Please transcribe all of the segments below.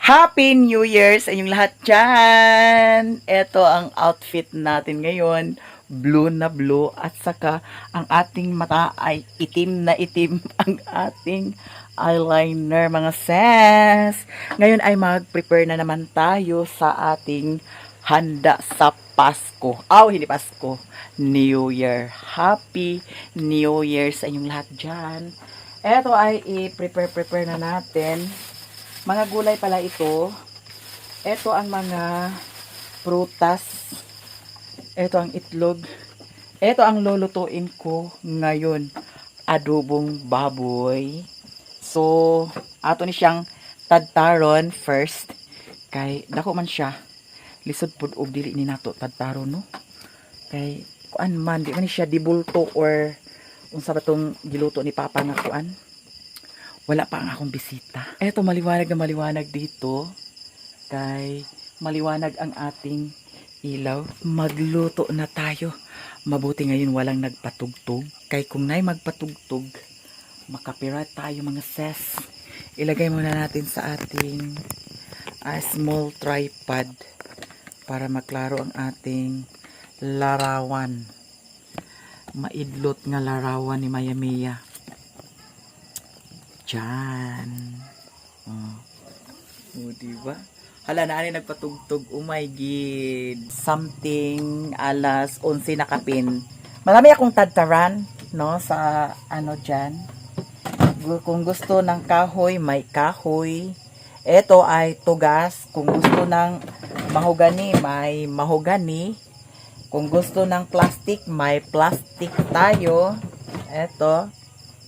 Happy New Year sa inyong lahat dyan! Ito ang outfit natin ngayon. Blue na blue at saka ang ating mata ay itim na itim ang ating eyeliner mga sis. Ngayon ay mag-prepare na naman tayo sa ating handa sa Pasko. Hindi Pasko. New Year. Happy New Year sa inyong lahat dyan. Ito ay i-prepare na natin. Mga gulay pala ito. Ito ang mga prutas. Ito ang itlog. Ito ang lulutuin ko ngayon. Adobong baboy. So, ato ni siyang tadtaron first. Kay, dako man siya. Lisod pud og dili ni nato tadtaron, no? Kay, kuan man, di man ni siya dibulto or unsa ba tong giluto ni Papa nga kuan. Wala pa ang akong bisita. Eto, maliwanag na maliwanag dito. Kay maliwanag ang ating ilaw. Magluto na tayo. Mabuti ngayon walang nagpatugtog. Kay kung na'y magpatugtog, makapiright tayo mga ses. Ilagay muna natin sa ating small tripod para maklaro ang ating larawan. Maidlot nga larawan ni Maya Mia. Diyan. Diba? Hala na ani nagpatugtog. Oh my God. Something alas 11 na kapin. Marami akong tadtaran, no, sa ano dyan. Kung gusto ng kahoy, may kahoy. Ito ay tugas. Kung gusto ng mahogani, may mahogani. Kung gusto ng plastic, may plastic tayo. Ito.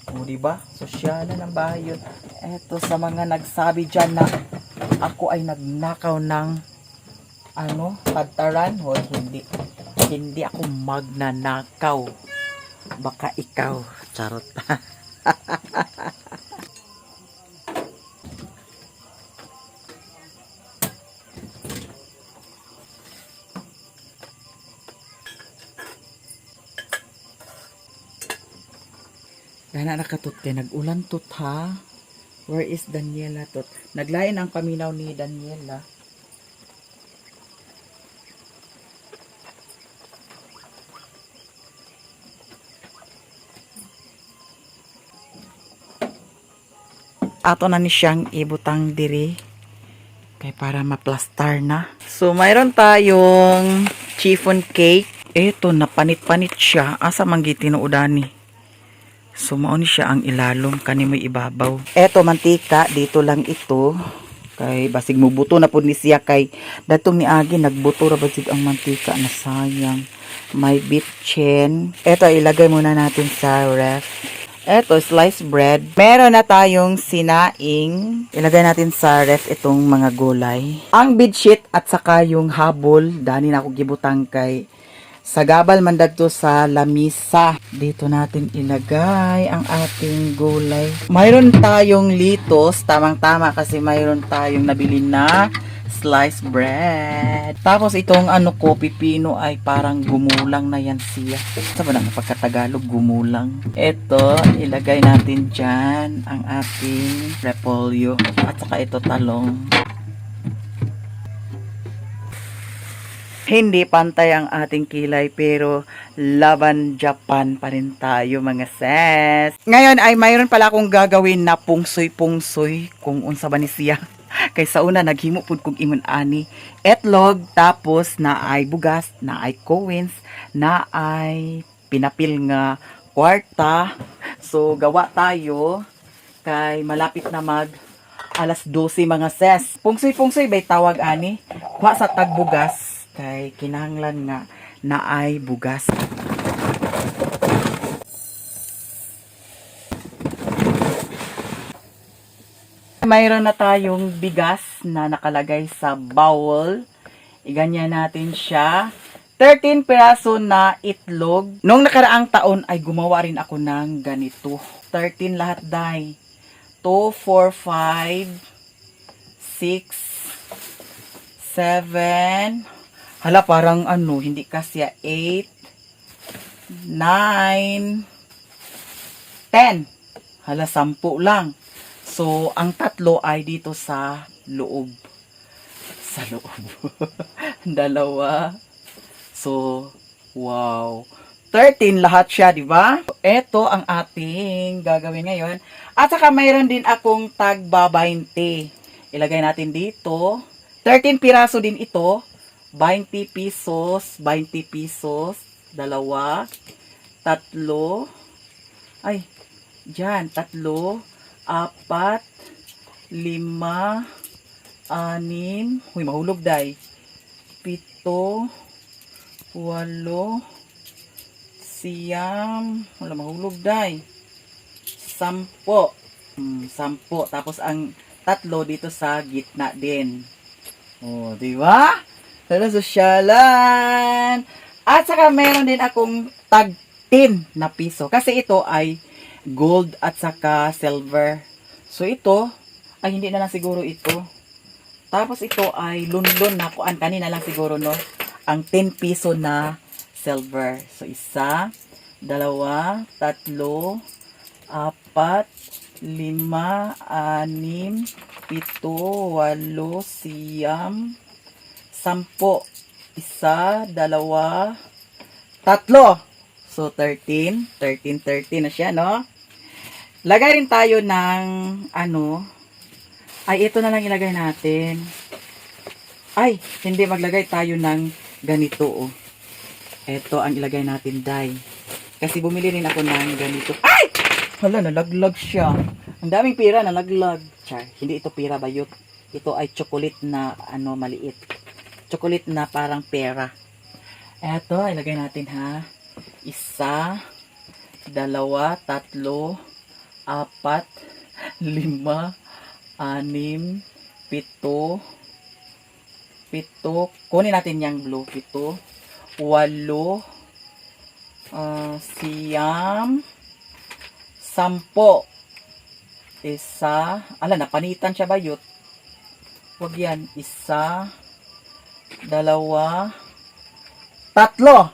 Diba? Sosyalan ng bahay yun. Eto sa mga nagsabi dyan na ako ay nagnakaw ng tadtaran. Hindi. Hindi ako magnanakaw. Baka ikaw. Charot. Dana nakatut kay nag-ulan tot ha. Where is Daniela tot? Naglain ang paminaw ni Daniela. Ato na ni siyang ibutang diri kay para maplastar na. So mayroon tayong chiffon cake. Eto napanit-panit siya. Asa man gitinuodani. So, mao ni siya ang ilalom, kani may ibabaw. Eto, mantika, dito lang ito. Kay, basig mo buto na po ni siya kay, datong ni Agi, nagbuto ra ba ang mantika na sayang. May bitchin. Eto, ilagay muna natin sa ref. Eto, sliced bread. Meron na tayong sinaing. Ilagay natin sa ref itong mga gulay. Ang bedsheet at saka yung habol, dani na ako gibutang kay sa gabal man dagto sa lamisa. Dito natin ilagay ang ating gulay. Mayroon tayong litos, tamang-tama kasi mayroon tayong nabili na sliced bread. Tapos itong pipino ay parang gumulang na yan siya. Saan ba na pagkatagalog gumulang? Ito, ilagay natin dyan ang ating repolyo. At saka ito talong. Hindi pantay ang ating kilay pero laban Japan pa rin tayo mga sis. Ngayon ay mayroon pala akong gagawin na pungsoy-pungsoy kung unsa ba ni siya. Kaysa una naghimo pud kog ingon ani etlog tapos na ay bugas, na ay coins, na ay pinapil nga kwarta. So gawa tayo kay malapit na mag alas 12 mga sis. Pungsoy-pungsoy bay tawag ani. Kuha sa tagbugas kay kinahanglan nga naay bugas. Mayroon na tayong bigas na nakalagay sa bowl. Iganyan natin siya. 13 piraso na itlog. Noong nakaraang taon ay gumawa rin ako ng ganito. 13 lahat day. 2, 4, 5, 6, 7. Hala, parang hindi kasi 8, 9, 10. Hala, 10 lang. So, ang tatlo ay dito sa loob. Sa loob. Dalawa. So, wow. 13 lahat siya, di ba? Ito ang ating gagawin ngayon. At saka mayroon din akong tagba 20. Ilagay natin dito. 13 piraso din ito. 20 pesos. 20 pesos. Dalawa. Tatlo. Ay, dyan. Tatlo. Apat. Lima. Anim. Huy, mahulog day. Pito. Walo. Siyam. Wala, mahulog day. 10. 10. Tapos ang tatlo dito sa gitna din. Oh, di ba? Sana sosyalan. At saka meron din akong tag 10 na piso. Kasi ito ay gold at saka silver. So ito, ay hindi na lang siguro ito. Tapos ito ay lunlon na kuan kanina lang siguro no. Ang 10 piso na silver. So isa, dalawa, tatlo, apat, lima, anim, pito, walo, siyam, 10. Isa, dalawa, tatlo. So 13 na siya, no? Lagay rin tayo ng ano, ay ito na lang ilagay natin. Ay, hindi, maglagay tayo ng ganito, oh. Ito ang ilagay natin, day. Kasi bumili rin ako ng ganito. Ay! Hala, nalaglag siya. Ang daming pira, nalaglag. Char, hindi ito pira, bayot. Ito ay chocolate na, ano, maliit. Chocolate na parang pera. Ito, ilagay natin, ha. Isa, dalawa, tatlo, apat, lima, anim, pito, kunin natin yung blue, pito, walo, siyam, 10. Isa, napanitan siya bayot. Huwag yan. Isa, dalawa, tatlo.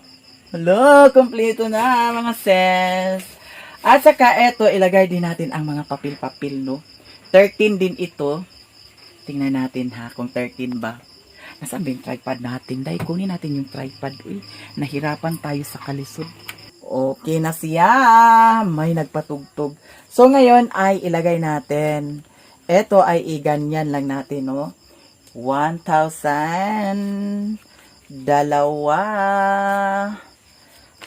Hello, kompleto na mga sis. At saka eto, ilagay din natin ang mga papel-papel, no? 13 din ito. Tingnan natin ha, kung 13 ba. Nasaan ba yung tripod natin? Dahil kunin natin yung tripod. Uy, nahirapan tayo sa kalisod. Okay na siya. May nagpatugtog. So, ngayon ay ilagay natin. Ito ay iganyan lang natin, no? 1,000. Dalawa.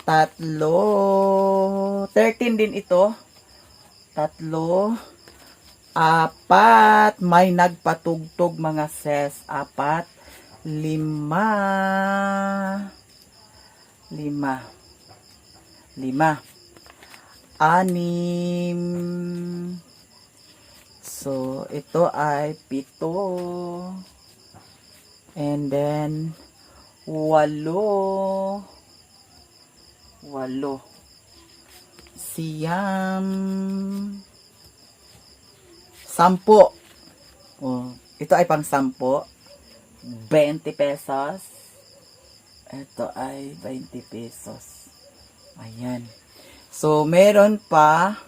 Tatlo. 13 din ito. Tatlo. Apat. May nagpatugtog mga ses. Apat. Lima. Anim. So, ito ay 7. And then, 8. Siyam. 10. Oh, ito ay pang 10. 20 pesos. Ito ay 20 pesos. Ayan. So, meron pa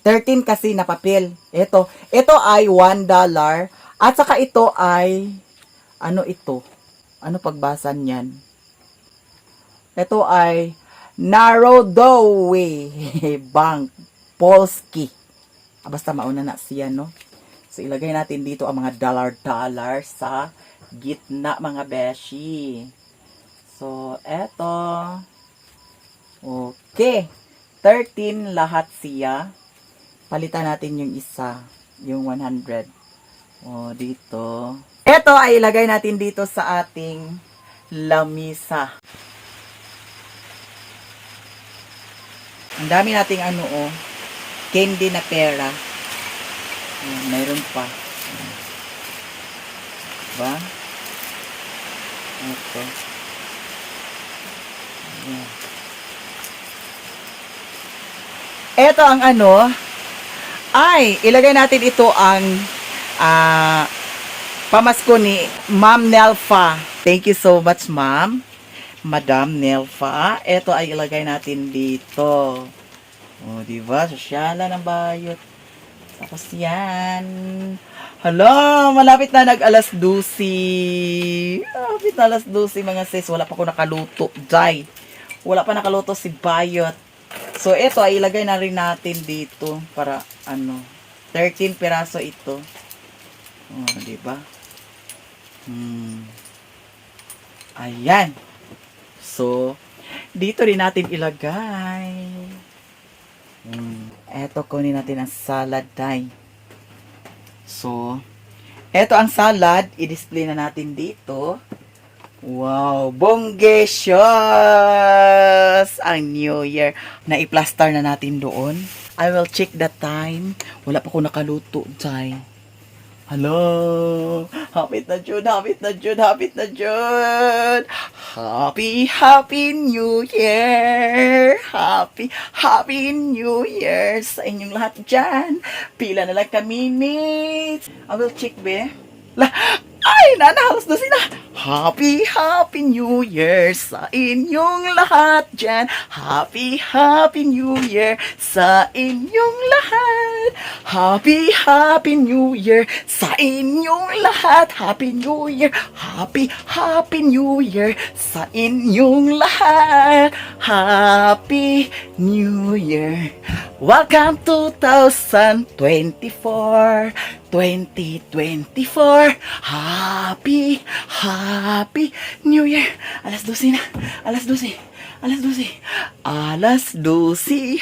13 kasi na papel. Ito ay $1. At saka ito ay ano ito? Ano pagbasan yan? Ito ay Narodowy Bank Polski. Basta mauna na siya, no? So, ilagay natin dito ang mga dollar sa gitna, mga beshi. So, eto. Okay. 13 lahat siya. Palitan natin yung isa. Yung 100. O, dito. Eto ay ilagay natin dito sa ating lamisa. Ang dami nating ano, oh. Candy na pera. Ayan, mayroon pa. Diba? Ito. Ayan. Ito ang ano, ay, ilagay natin ito ang pamasko ni Ma'am Nelfa. Thank you so much, Ma'am. Madam Nelfa. Ito ay ilagay natin dito. O, diba? Sosyala ng bayot. Tapos yan. Hala, malapit na nag-alas 12. Malapit na alas 12 mga sis. Wala pa ko nakaluto. Jai. Wala pa nakaluto si Bayot. So, ito ay ilagay na rin natin dito para ano, 13 piraso ito. Oh, di ba? Ayan. So, dito rin natin ilagay. Eto, kunin natin ang salad dye. So, eto ang salad. I-display na natin dito. Wow! Bonggesios! Ang New Year. Naiplaster na natin doon. I will check the time. Wala pa ko nakaluto, Jai. Hello! Hapit na June! Hapit na June! Hapit na June! Happy New Year! Happy New Year sa inyong lahat dyan. Pila na lang ka minutes. I will check, be. Ay, nanahalas na sila. Happy New Year sa inyong lahat dyan. Happy New Year sa inyong lahat. Happy New Year sa inyong lahat. Happy New Year. Happy New Year sa inyong lahat. Happy New Year. Welcome 2024. 2024. Happy New Year. Alas 12 na. Alas 12. Alas 12. Alas 12.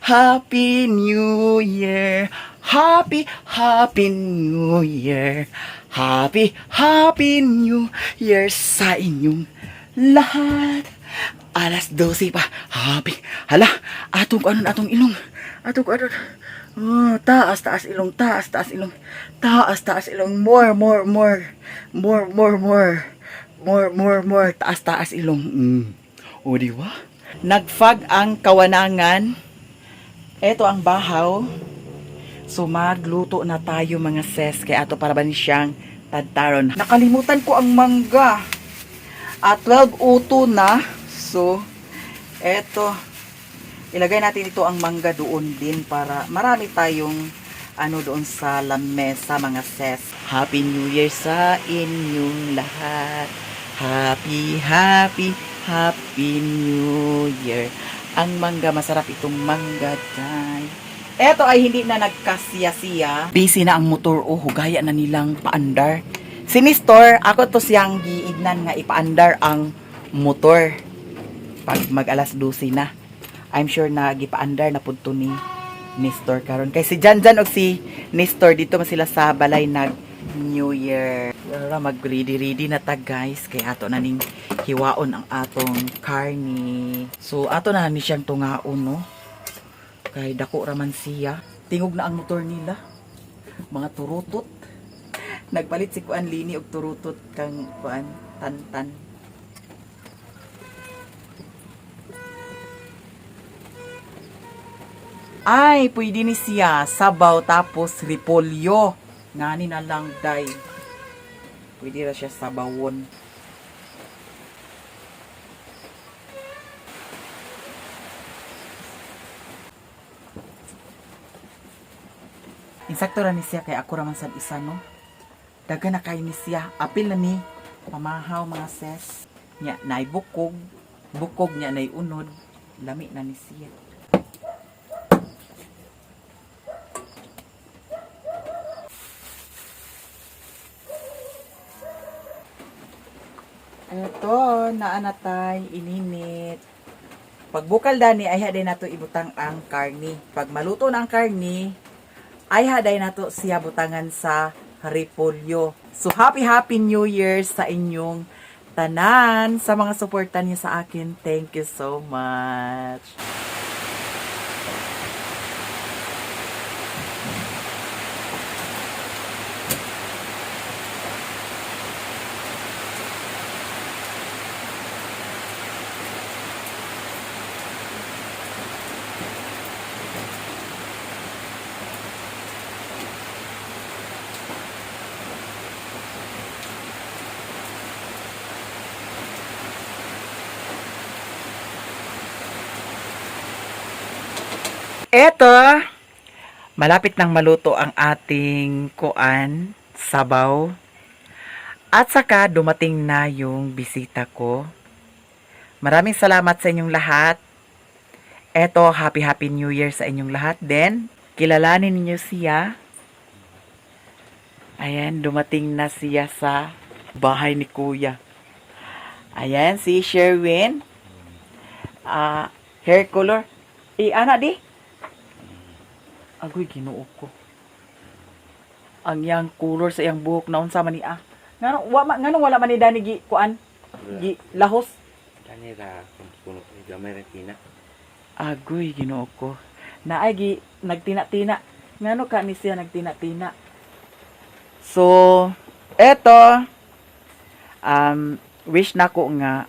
Happy New Year. Happy New Year. Happy New Year sa inyong lahat. Alas 12 pa. Happy. Hala, atong ilong. Atong ilong. Oh, taas ilong, taas ilong. Taas ilong. More. Taas ilong. O, di ba? Nagfag ang kawanangan. Ito ang bahaw. So, magluto na tayo mga ses. Kaya ato para ba ni siyang tadtaron. Nakalimutan ko ang mangga. At 12:02 na. So, eto. Ilagay natin ito ang mangga doon din para marami tayong ano doon sa lamesa mga ses. Happy New Year sa inyong lahat. Happy New Year. Ang mangga, masarap itong mangga dyan. Eto ay hindi na nagkasiya-siya. Busy na ang motor o hugaya na nilang paandar. Si Nestor, ako to siyang giignan nga ipaandar ang motor. Pag mag-alas 12 na. I'm sure na gipaandar na punto ni Nestor karon. Kay si Janjan o si Nestor dito man sila sa balay nag New Year. Mag-ready na ta guys. Kay ato na ning hiwaon ang atong karni. So ato na ni siyang tungaon no. Kay dako raman siya. Tingog na ang motor nila. Mga turutot. Nagpalit si Kuan Lini og turutot kang Kuan Tantan. Ay, pwede ni siya sabaw tapos repolyo. Ngani na lang day. Pwede na siya sabawon. Insakto ra ni siya kay ako raman sad isa no. Daga na kay ni siya. Apil na ni pamahaw mga ses. Nya nay bukog. Bukog nya nay unod. Lami na ni siya. Eto, naanatay, ininit. Pag bukal dani, ay haday nato ibutang ang karni. Pag maluto na ang karni, ay haday nato siya butangan sa repolyo. So, happy New Year sa inyong tanan. Sa mga suportan niyo sa akin, thank you so much. Eto, Malapit nang maluto ang ating kuan, sabaw. At saka dumating na yung bisita ko. Maraming salamat sa inyong lahat. Eto, happy New Year sa inyong lahat. Then, kilalanin niyo siya. Ayan, dumating na siya sa bahay ni Kuya. Ayan, si Sherwin. Hair color. Ana di. Agoy, ginuo ko. Ang yang color sa iyang buhok na unsa man ni Nganong wala man ni dani gi kuan? Gi lahos. Kanira kung gamay ra kina. Agoy, ginuo ko. Naay gi nagtina-tina. Ngano ka ni siya nagtina-tina? So, eto wish na ko nga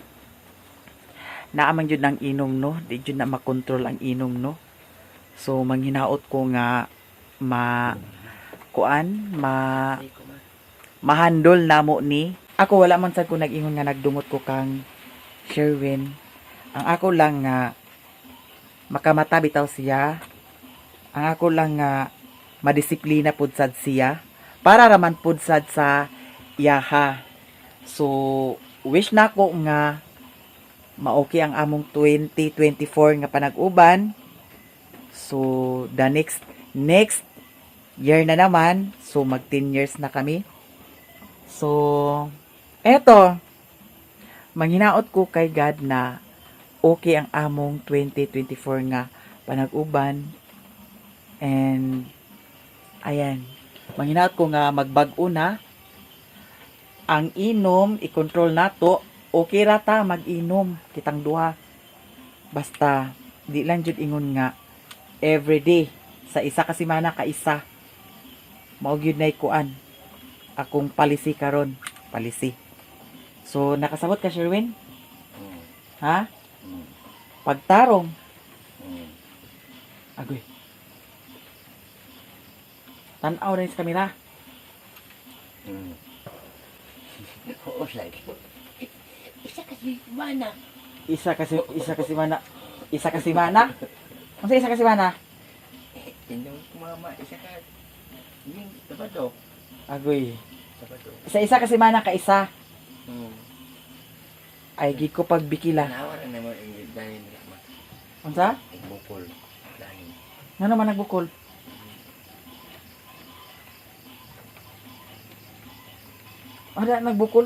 naaman jud ng inom no, di jud na makontrol ang inom no. So manghinaot ko nga mahandol namo ni. Ako wala man sad ko nag-ingon nga nagdumot ko kang Sherwin. Ang ako lang nga makamata bitaw siya. Ang ako lang nga madisiplina pud sad siya para raman pud sad sa iyaha. So wish na ko nga maoki ang among 2024 nga panag-uban. So the next year na naman, so mag 10 years na kami. So eto, manghinaot ko kay God na okay ang among 2024 nga panag-uban. And ayan, manghinaot ko nga magbag-o na. Ang inom i-control nato. Okay ra ta mag-inom kitang duha. Basta di lang jud ingon nga everyday sa isa ka semana ka isa. Mao gyud nay kuan. Akong palisi karon, palisi. So nakasabot ka Sherwin? Ha? Pagtarong. Agoy. Tan-aw rin sa kamera. Oo, lagi. Isa kasi mana. Isa kasi mana. Ano isa kasi mana? Indong kumama, isa ka. Yung Sabado. Agoy. Sabado. Isa kasi mana ka isa. Ay gi ko pagbikila. Nawara naman ang dahil nila ma. Unsa? Igbukol. Dahil. Ngano man nagbukol? Ada nagbukol.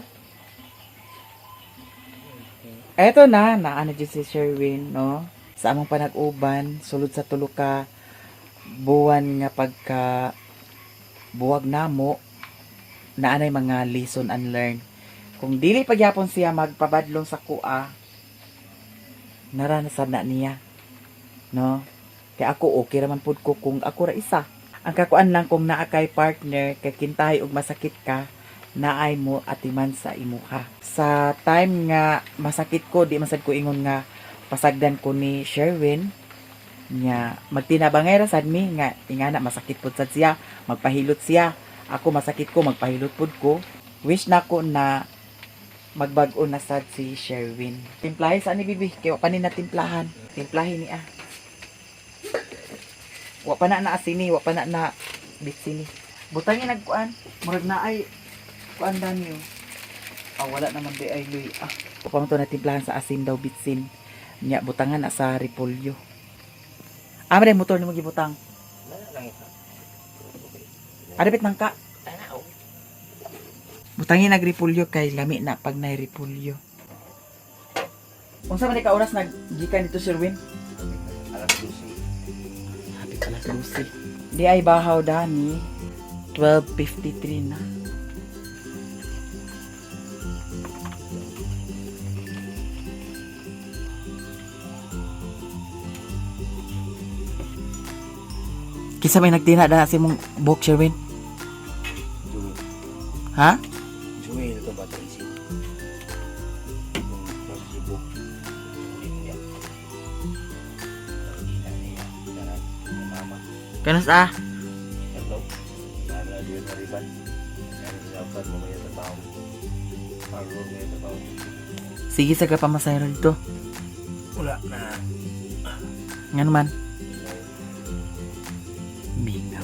Eto na ano dyan si Sherwin, no? Sa among panag-uban, sulod sa tulo ka buwan nga pagka buwag namo, naanay mga lesson unlearned. Kung dili pagyapon siya magpabadlong sa kuha, naranasan na niya. No? Kaya ako okay raman pud ko kung ako ra isa. Ang kakuan lang kung naa kay partner, kay kintahay og masakit ka, naay mo atiman sa imuha. Sa time nga masakit ko, di man sad ko ingon nga pasagdan ko ni Sherwin nya magtinabangay ra sad mi nga ingana masakit pud sad siya, magpahilot siya. Ako masakit ko, magpahilot pud ko. Wish na ko na magbag-o na sad si Sherwin. Timplahin sa ni bibi, kaya wa pa ni natimplahan. Timplahin ni Wa pa na asini, wa pa na bitsini. Butangin nagkuan, murag na ay kuan danyo. Wala naman di ay luy. Upang to natimplahan sa asin daw bitsin. Nya butangan na sa repolyo. Amre motor ni mo gibutang. Wala lang ito. Aripit nang ka. Tanaw. Butangin nagrepolyo kay lami na pag nay repolyo. Unsa man ka oras naggikan dito Sherwin? Alas 12. Happy alas 12. Di ay bahaw dani 12:53 na. Kisa may nagtina na si mong buhok Sherwin? Joel. Ha? Joel ito ba ito isip? Kung masibok. Ulit niya. Hindi niya. Darat. Mama. Kanas Hello. Nana dia na riban. Nana dapat mamaya sa tao. Pagod niya sa tao. Sige sa kapamasayro dito. Wala na. Nga naman. Mingaw.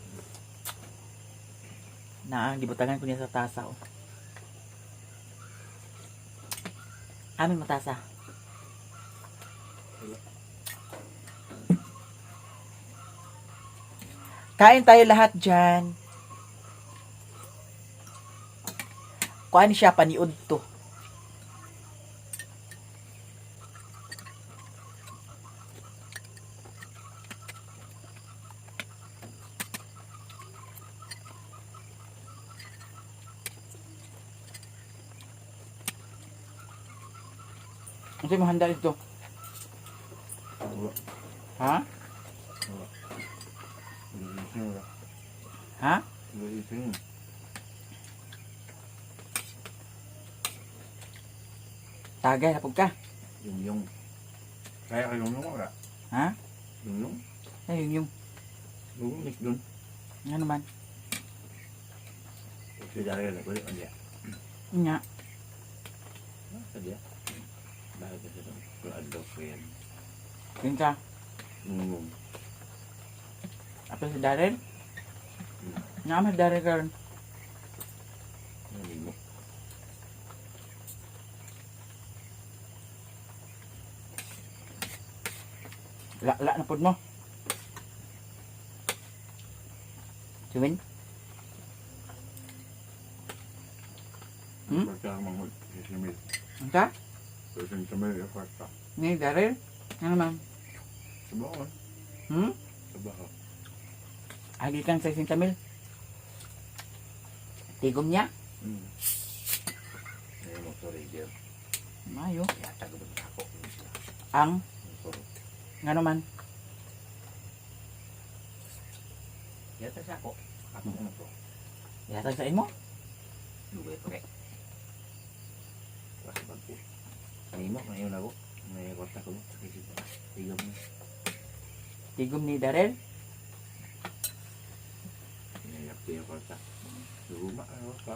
Na, gibutagan ko niya sa tasa. Oh. Amin mo tasa. Kain tayo lahat dyan. Kuhaan siya, paniod to. Kasi mo handa ito. Wala. Ha? Wala. Gising wala. Ha? Gising. Tagay, hapog ka. Yung. Kaya ka yung wala. Ha? Yung. Ayun yung. Lumik dun. Nga naman. Si Daryl na kulit. Ano yan? Nga. Ano yan? Bakit kasi ito? Kung adlaw ko yan. Yun ka. Yung. Apa si Darren? Nga mas Darren karon. Yung mo. La na pod mo. Suwin? Hmm? Kwarta ang mga sisimil. Ang ka? Person sa may kwarta. Ni Darren? Nga naman. Sa bawon. Hmm? Sa bahaw. Agi kang sa Sintamil. Tigom niya? Ngayon mo sorry dear. Mayo. Yata ko ba ako? Ang? Sorry. Nga naman. Yata sa ako. Ako mo to. Yatag sa imo? Lugay pa kay. Kasi pag po. Kanino, ngayon ako. May kwarta ko mo. Tigam mo. Tigom ni Darren? Pinayap ko yung kwarta. Luma, ano pa.